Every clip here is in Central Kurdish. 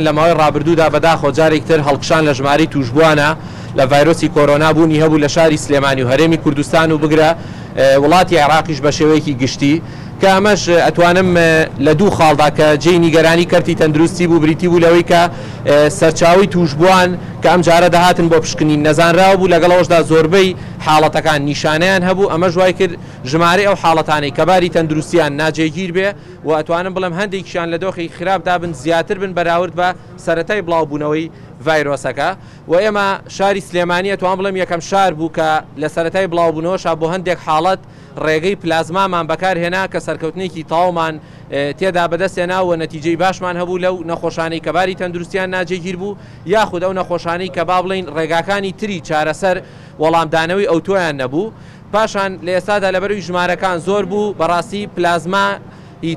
لە ماوەی ڕابردوودا بەداخۆ جارێکتر هەڵقشان لە ژمارەی توشبووانە لە ڤایرۆسی کۆرۆنا بوونی هەبوو لە شاری سلێمانی و هەرێمی کوردستان و بگرە وڵاتی عێراقیش بە شێوەیەکی گشتی کە ئەمەش ئەتوانم لە دوو خاڵدا کە جێی نیگەرانی کەرتی تەندروستی بوو بریتی بوو لەوەی کە سەرچاوی توشبووان کە ئەم جارە دەهاتن بۆ پشکنین نەزانراوە بوو لەگەڵەوەشدا زۆربەی حاڵەتەکان نیشانەیان هەبوو ئەمە ژوای کرد ژمارەی ئەو حاڵەتانەی کە باری تەندروستیان ناجێگیر بێ و ئەتوانم بڵێم هەندێکیان لە دۆخی خراپدا بن زیاتر بن بەراورد بە سەرەتای بڵاوبوونەوەی ڤایرۆسەکە و ئێمە شاری سلێمانی ئەتوان بڵێم یەکەم شار بوو کە لە سەرەتای بڵاوبوونەوەشا بۆ هەندێک حاڵەت ڕێگەی پلازمامان بەکارهێنا کە سەرکەوتنێکی تاومان تێدا بەدەستێنا و نەتیجەی باشمان هەبوو لەو نەخۆشانەی کە باری تەندروستیان ناجێگیر بوو یاخود ئەو نەخۆشانەی کە با بڵین ڕێگاکانی تری چارەسەر وەڵامدانەوەی ئەو تۆیان نەبوو پاشان لە ئێستادا لەبەروی ژمارەکان زۆر بوو بەڕاستی پلازما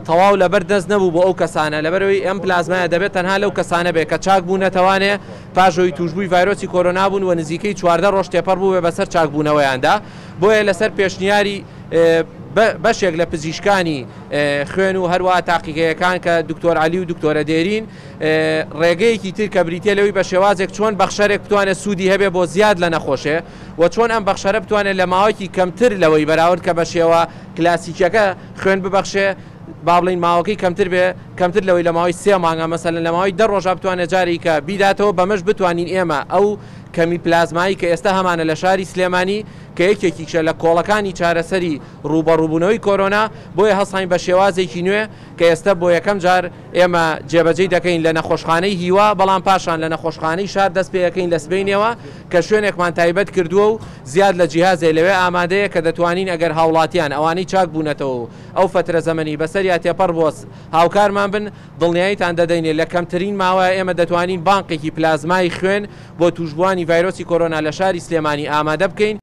تەواو لەبەر دەست نەبوو بۆ ئەو کەسانە لەبەرەوەی ئەم پلازمایە دەبێت تەنها لەو کەسانە بێت کە چاک بوو نەتەوانێ پاشەوەی توشبووی ڤایرۆسی کۆرۆنا بوون و نزیکەی 14 ڕۆژ تێپەڕ بوو بەسەر چاکبوونەوەیاندا بۆیە لەسەر پێشنیاری بەشێک لە پزیشکانی خوێن و هەروە تاقیگەیەکان کە دکتۆر علی و دکتۆرە دێرین ڕێگەیەکی تر کە بریتە لەوەی بە شێوازێک چۆن بەخشەرێک بتوانێت سوودی هەبێ بۆ زیاد لە نەخۆشێ و چۆن ئەم بەخشەرە بتوانێت لە ماوەیەکی کەمتر لەوەی بەراورد کە بە شێوە کلاسیکەکە خوێن ببەخشێ با بڵین ماوەکەی کەمتر بێ کەمتر لەوەی لە ماوەی 3 مانگە مەسەلەن لە ماوەی 10 ڕۆژە بتوانێت جاری کە بیداتەوە بەمەش بتوانین ئێمە ئەو کەمی پلازمایی کە ئێستا هەمانە لە شاری سلێمانی کە یەکێکیشە لە کۆڵەکانی چارەسەری ڕوبەڕووبوونەوەی کۆرۆنا بۆیە هەستین بە شێوازێکی نوێ کە ئێستا بۆ یەکەم جار ئێمە جێبەجێی دەکەین لە نەخۆشخانەی هیوا بەڵام پاشان لە نەخۆشخانەی شار دەست پێەکەین لە سبەینەوە کە شوێنێکمان تایبەت کردووە و زیاد لە جیهازێ لەوێ ئامادەیە کە دەتوانین ئەگەر هاوڵاتیان ئەوانەی چاک بوونەتەوە ئەو فترە زەمەنی بەسەریا تێپەڕ بۆ هاوکارمان بن دڵنیاییتان دەدەینێت لە کەمترین ماوەیە ئێمە دەتوانین بانقێکی پلازمای خوێن بۆ توشبووانی ڤایرۆسی کۆرۆنا لە شاری سلێمانی ئامادە بکەین